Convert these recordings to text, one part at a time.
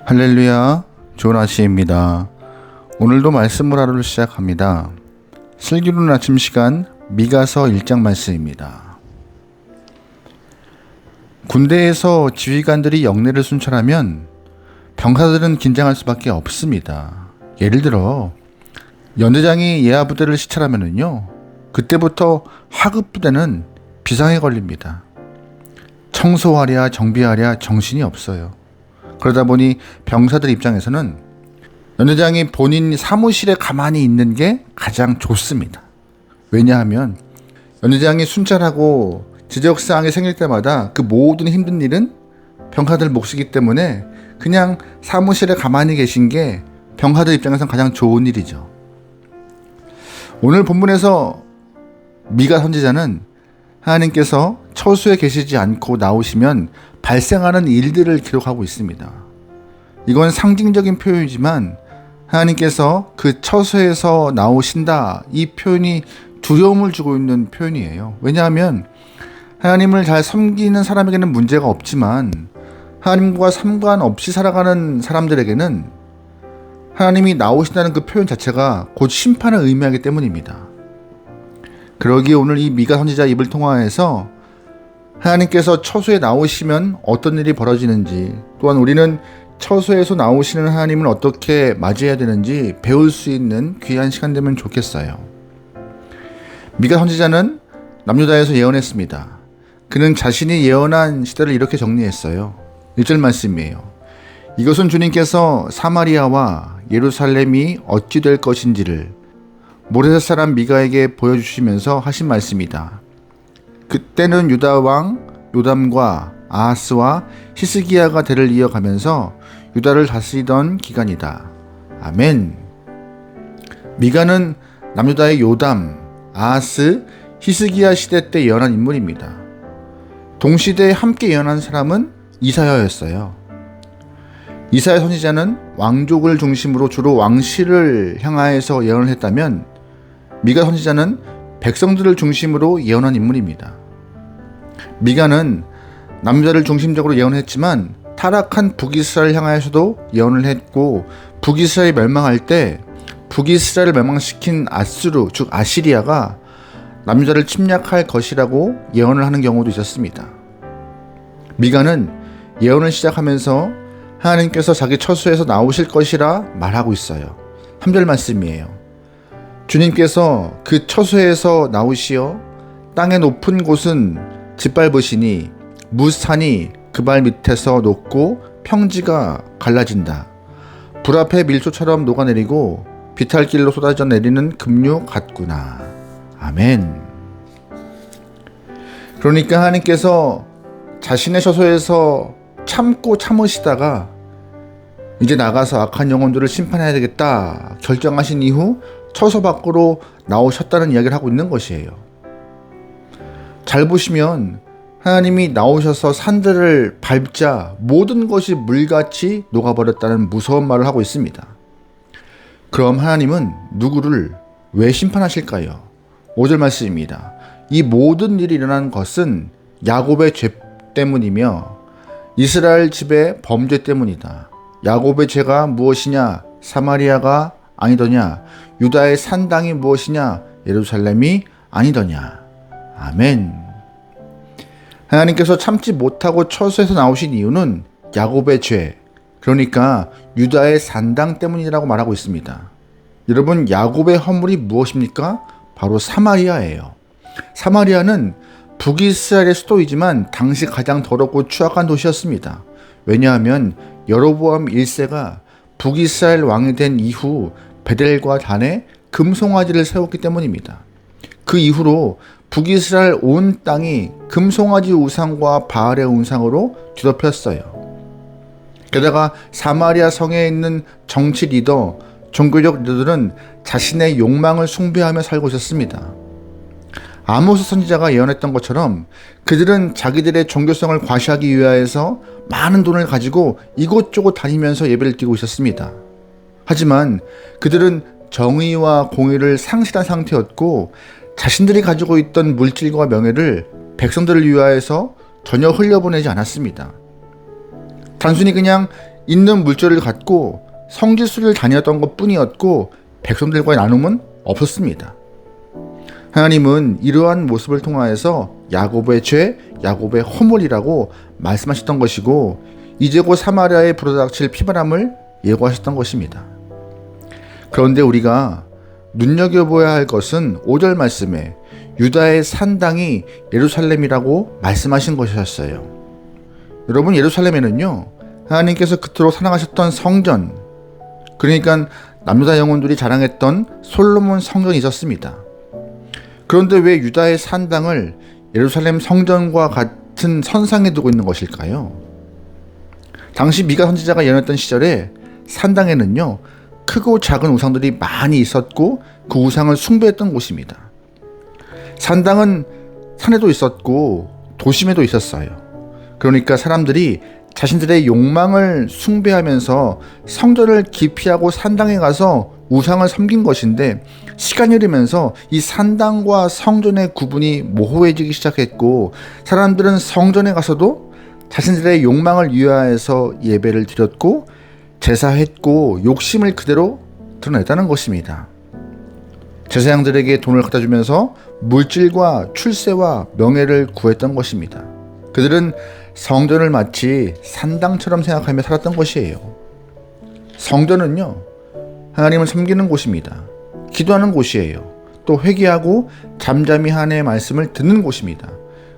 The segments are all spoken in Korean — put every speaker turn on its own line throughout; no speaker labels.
할렐루야, 좋은 아침입니다. 오늘도 말씀을 하루를 시작합니다. 슬기로운 아침 시간 미가서 1장 말씀입니다. 군대에서 지휘관들이 영내를 순찰하면 병사들은 긴장할 수밖에 없습니다. 예를 들어 연대장이 예하 부대를 시찰하면요, 그때부터 하급 부대는 비상에 걸립니다. 청소하랴 정비하랴 정신이 없어요. 그러다 보니 병사들 입장에서는 연대장이 본인 사무실에 가만히 있는 게 가장 좋습니다. 왜냐하면 연대장이 순찰하고 지적사항이 생길 때마다 그 모든 힘든 일은 병사들 몫이기 때문에 그냥 사무실에 가만히 계신 게 병사들 입장에서는 가장 좋은 일이죠. 오늘 본문에서 미가 선지자는 하나님께서 처소에 계시지 않고 나오시면 발생하는 일들을 기록하고 있습니다. 이건 상징적인 표현이지만 하나님께서 그 처소에서 나오신다, 이 표현이 두려움을 주고 있는 표현이에요. 왜냐하면 하나님을 잘 섬기는 사람에게는 문제가 없지만 하나님과 상관없이 살아가는 사람들에게는 하나님이 나오신다는 그 표현 자체가 곧 심판을 의미하기 때문입니다. 그러기에 오늘 이 미가 선지자 입을 통하여서 하나님께서 처소에 나오시면 어떤 일이 벌어지는지, 또한 우리는 처소에서 나오시는 하나님을 어떻게 맞이해야 되는지 배울 수 있는 귀한 시간 되면 좋겠어요. 미가 선지자는 남유다에서 예언했습니다. 그는 자신이 예언한 시대를 이렇게 정리했어요. 1절 말씀이에요. 이것은 주님께서 사마리아와 예루살렘이 어찌 될 것인지를 모레셋 사람 미가에게 보여주시면서 하신 말씀이다. 그때는 유다 왕 요담과 아하스와 히스기야가 대를 이어가면서 유다를 다스리던 기간이다. 아멘. 미가는 남유다의 요담, 아하스, 히스기야 시대 때 예언한 인물입니다. 동시대에 함께 예언한 사람은 이사야였어요. 이사야 선지자는 왕족을 중심으로 주로 왕실을 향하여서 예언을 했다면 미가 선지자는 백성들을 중심으로 예언한 인물입니다. 미가는 남유다를 중심적으로 예언했지만 타락한 북이스라엘 향하여서도 예언을 했고, 북이스라엘이 멸망할 때 북이스라엘을 멸망시킨 아수르, 즉 아시리아가 남유다를 침략할 것이라고 예언을 하는 경우도 있었습니다. 미가는 예언을 시작하면서 하나님께서 자기 처소에서 나오실 것이라 말하고 있어요. 3절 말씀이에요. 주님께서 그 처소에서 나오시어 땅의 높은 곳은 짓밟으시니 무산이 그 발 밑에서 녹고 평지가 갈라진다. 불 앞에 밀소처럼 녹아내리고 비탈길로 쏟아져 내리는 급류 같구나. 아멘. 그러니까 하나님께서 자신의 처소에서 참으시다가 이제 나가서 악한 영혼들을 심판해야 되겠다 결정하신 이후 처소 밖으로 나오셨다는 이야기를 하고 있는 것이에요. 잘 보시면 하나님이 나오셔서 산들을 밟자 모든 것이 물같이 녹아버렸다는 무서운 말을 하고 있습니다. 그럼 하나님은 누구를 왜 심판하실까요? 5절 말씀입니다. 이 모든 일이 일어난 것은 야곱의 죄 때문이며 이스라엘 집의 범죄 때문이다. 야곱의 죄가 무엇이냐? 사마리아가 아니더냐? 유다의 산당이 무엇이냐? 예루살렘이 아니더냐? 아멘. 하나님께서 참지 못하고 처소에서 나오신 이유는 야곱의 죄, 그러니까 유다의 산당 때문이라고 말하고 있습니다. 여러분, 야곱의 허물이 무엇입니까? 바로 사마리아예요. 사마리아는 북이스라엘의 수도이지만 당시 가장 더럽고 추악한 도시였습니다. 왜냐하면 여로보암 1세가 북이스라엘 왕이 된 이후 베델과 단에 금송아지를 세웠기 때문입니다. 그 이후로 북이스라엘 온 땅이 금송아지 우상과 바알의 우상으로 뒤덮였어요. 게다가 사마리아 성에 있는 정치 리더, 종교적 리더들은 자신의 욕망을 숭배하며 살고 있었습니다. 아모스 선지자가 예언했던 것처럼 그들은 자기들의 종교성을 과시하기 위하여서 많은 돈을 가지고 이곳저곳 다니면서 예배를 드리고 있었습니다. 하지만 그들은 정의와 공의를 상실한 상태였고 자신들이 가지고 있던 물질과 명예를 백성들을 위하여서 전혀 흘려보내지 않았습니다. 단순히 그냥 있는 물질을 갖고 성지순을 다녔던 것 뿐이었고 백성들과의 나눔은 없었습니다. 하나님은 이러한 모습을 통하여서 야곱의 죄, 야곱의 허물이라고 말씀하셨던 것이고 이제 곧 사마리아에 불어닥칠 피바람을 예고하셨던 것입니다. 그런데 우리가 눈여겨보아야 할 것은 5절 말씀에 유다의 산당이 예루살렘이라고 말씀하신 것이었어요. 여러분, 예루살렘에는요, 하나님께서 그토록 사랑하셨던 성전, 그러니까 남유다 영혼들이 자랑했던 솔로몬 성전이 있었습니다. 그런데 왜 유다의 산당을 예루살렘 성전과 같은 선상에 두고 있는 것일까요? 당시 미가 선지자가 예언했던 시절에 산당에는요, 크고 작은 우상들이 많이 있었고 그 우상을 숭배했던 곳입니다. 산당은 산에도 있었고 도심에도 있었어요. 그러니까 사람들이 자신들의 욕망을 숭배하면서 성전을 기피하고 산당에 가서 우상을 섬긴 것인데, 시간이 흐르면서 이 산당과 성전의 구분이 모호해지기 시작했고 사람들은 성전에 가서도 자신들의 욕망을 위하여서 예배를 드렸고 제사했고 욕심을 그대로 드러냈다는 것입니다. 제사장들에게 돈을 갖다 주면서 물질과 출세와 명예를 구했던 것입니다. 그들은 성전을 마치 산당처럼 생각하며 살았던 것이에요. 성전은요, 하나님을 섬기는 곳입니다. 기도하는 곳이에요. 또 회개하고 잠잠히 하나님의 말씀을 듣는 곳입니다.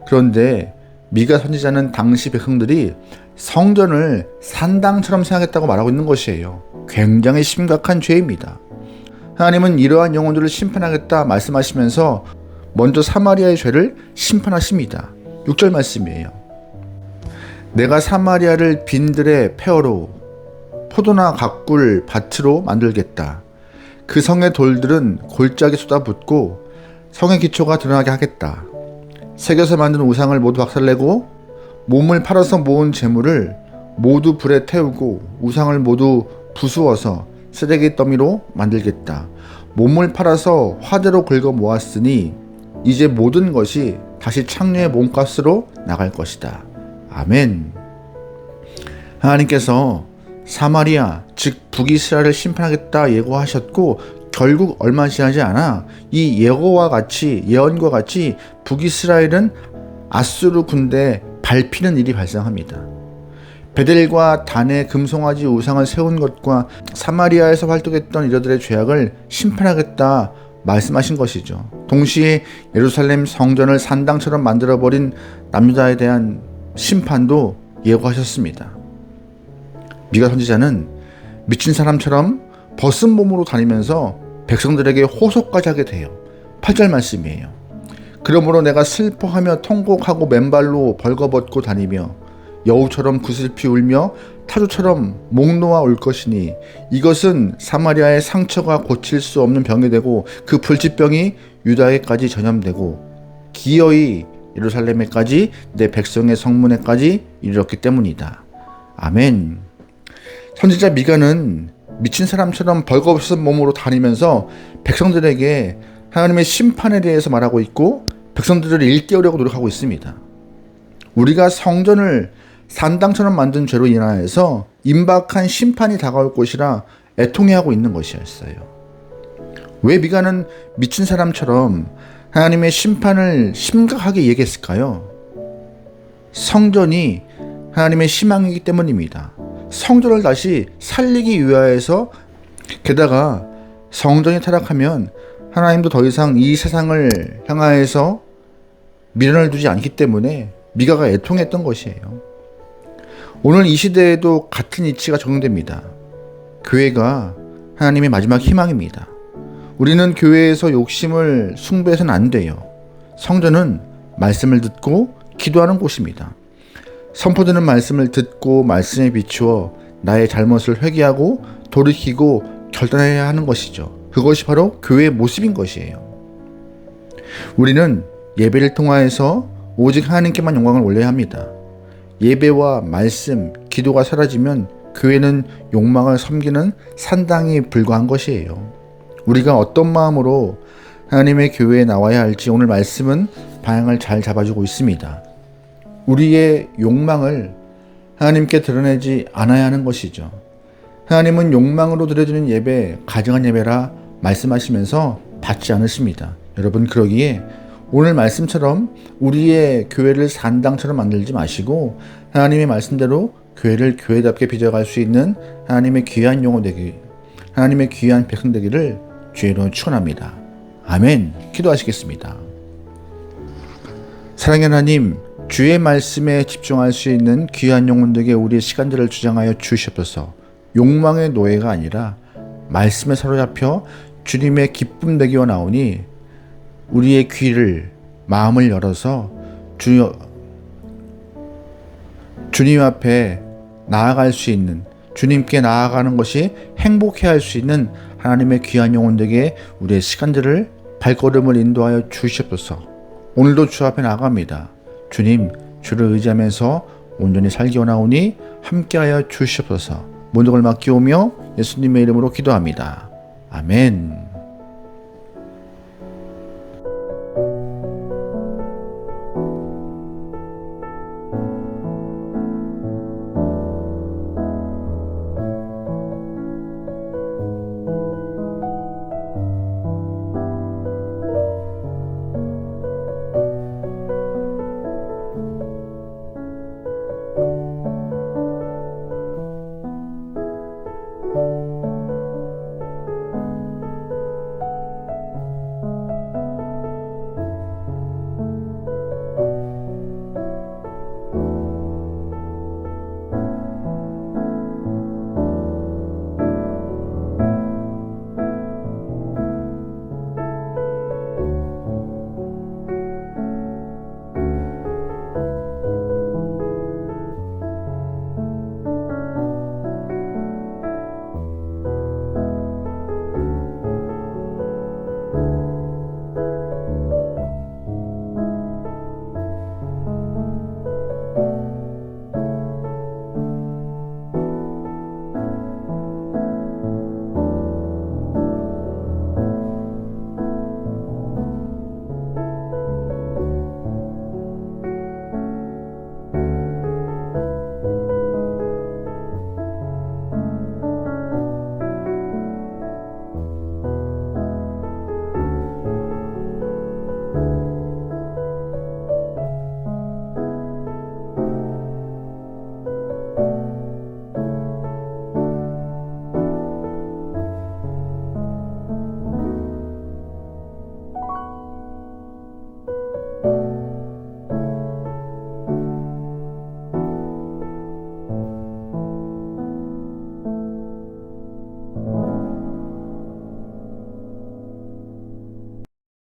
그런데 미가 선지자는 당시 백성들이 성전을 산당처럼 생각했다고 말하고 있는 것이에요. 굉장히 심각한 죄입니다. 하나님은 이러한 영혼들을 심판하겠다 말씀하시면서 먼저 사마리아의 죄를 심판하십니다. 6절 말씀이에요. 내가 사마리아를 빈들의 폐허로 포도나 각굴 밭으로 만들겠다. 그 성의 돌들은 골짜기 쏟아붓고 성의 기초가 드러나게 하겠다. 새겨서 만든 우상을 모두 박살내고 몸을 팔아서 모은 재물을 모두 불에 태우고 우상을 모두 부수어서 쓰레기 더미로 만들겠다. 몸을 팔아서 화대로 긁어 모았으니 이제 모든 것이 다시 창녀의 몸값으로 나갈 것이다. 아멘. 하나님께서 사마리아, 즉 북이스라엘을 심판하겠다 예고하셨고 결국 얼마 지나지 않아 이 예언과 같이 북이스라엘은 아수르 군대에 밟히는 일이 발생합니다. 베델과 단의 금송아지 우상을 세운 것과 사마리아에서 활동했던 이들의 죄악을 심판하겠다 말씀하신 것이죠. 동시에 예루살렘 성전을 산당처럼 만들어버린 남유다에 대한 심판도 예고하셨습니다. 미가 선지자는 미친 사람처럼 벗은 몸으로 다니면서 백성들에게 호소까지 하게 돼요. 8절 말씀이에요. 그러므로 내가 슬퍼하며 통곡하고 맨발로 벌거벗고 다니며 여우처럼 구슬피 울며 타조처럼 목 놓아 올 것이니 이것은 사마리아의 상처가 고칠 수 없는 병이 되고 그 불치병이 유다에까지 전염되고 기어이 예루살렘에까지 내 백성의 성문에까지 이르렀기 때문이다. 아멘. 선지자 미가는 미친 사람처럼 벌거벗은 몸으로 다니면서 백성들에게 하나님의 심판에 대해서 말하고 있고 백성들을 일깨우려고 노력하고 있습니다. 우리가 성전을 산당처럼 만든 죄로 인하여서 임박한 심판이 다가올 것이라 애통해하고 있는 것이었어요. 왜 미가는 미친 사람처럼 하나님의 심판을 심각하게 얘기했을까요? 성전이 하나님의 희망이기 때문입니다. 성전을 다시 살리기 위하여서, 게다가 성전이 타락하면 하나님도 더 이상 이 세상을 향하여서 미련을 두지 않기 때문에 미가가 애통했던 것이에요. 오늘 이 시대에도 같은 이치가 적용됩니다. 교회가 하나님의 마지막 희망입니다. 우리는 교회에서 욕심을 숭배해서는 안 돼요. 성전은 말씀을 듣고 기도하는 곳입니다. 선포되는 말씀을 듣고 말씀에 비추어 나의 잘못을 회개하고 돌이키고 결단해야 하는 것이죠. 그것이 바로 교회의 모습인 것이에요. 우리는 예배를 통하여서 오직 하나님께만 영광을 올려야 합니다. 예배와 말씀, 기도가 사라지면 교회는 욕망을 섬기는 산당이 불과한 것이에요. 우리가 어떤 마음으로 하나님의 교회에 나와야 할지 오늘 말씀은 방향을 잘 잡아주고 있습니다. 우리의 욕망을 하나님께 드러내지 않아야 하는 것이죠. 하나님은 욕망으로 드려지는 예배, 가증한 예배라 말씀하시면서 받지 않으십니다. 여러분, 그러기에 오늘 말씀처럼 우리의 교회를 산당처럼 만들지 마시고 하나님의 말씀대로 교회를 교회답게 빚어갈 수 있는 하나님의 귀한 영혼 되기, 하나님의 귀한 백성 되기를 주의로 축원합니다. 아멘. 기도하시겠습니다. 사랑의 하나님, 주의 말씀에 집중할 수 있는 귀한 영혼들에게 우리의 시간들을 주장하여 주시옵소서. 욕망의 노예가 아니라 말씀에 사로잡혀 주님의 기쁨 되기 원하오니 우리의 귀를, 마음을 열어서 주님 앞에 나아갈 수 있는, 주님께 나아가는 것이 행복해할 수 있는 하나님의 귀한 영혼들에게 우리의 시간들을, 발걸음을 인도하여 주시옵소서. 오늘도 주 앞에 나아갑니다. 주님, 주를 의지하면서 온전히 살기 원하오니 함께하여 주시옵소서. 모든 걸 맡기오며 예수님의 이름으로 기도합니다. 아멘.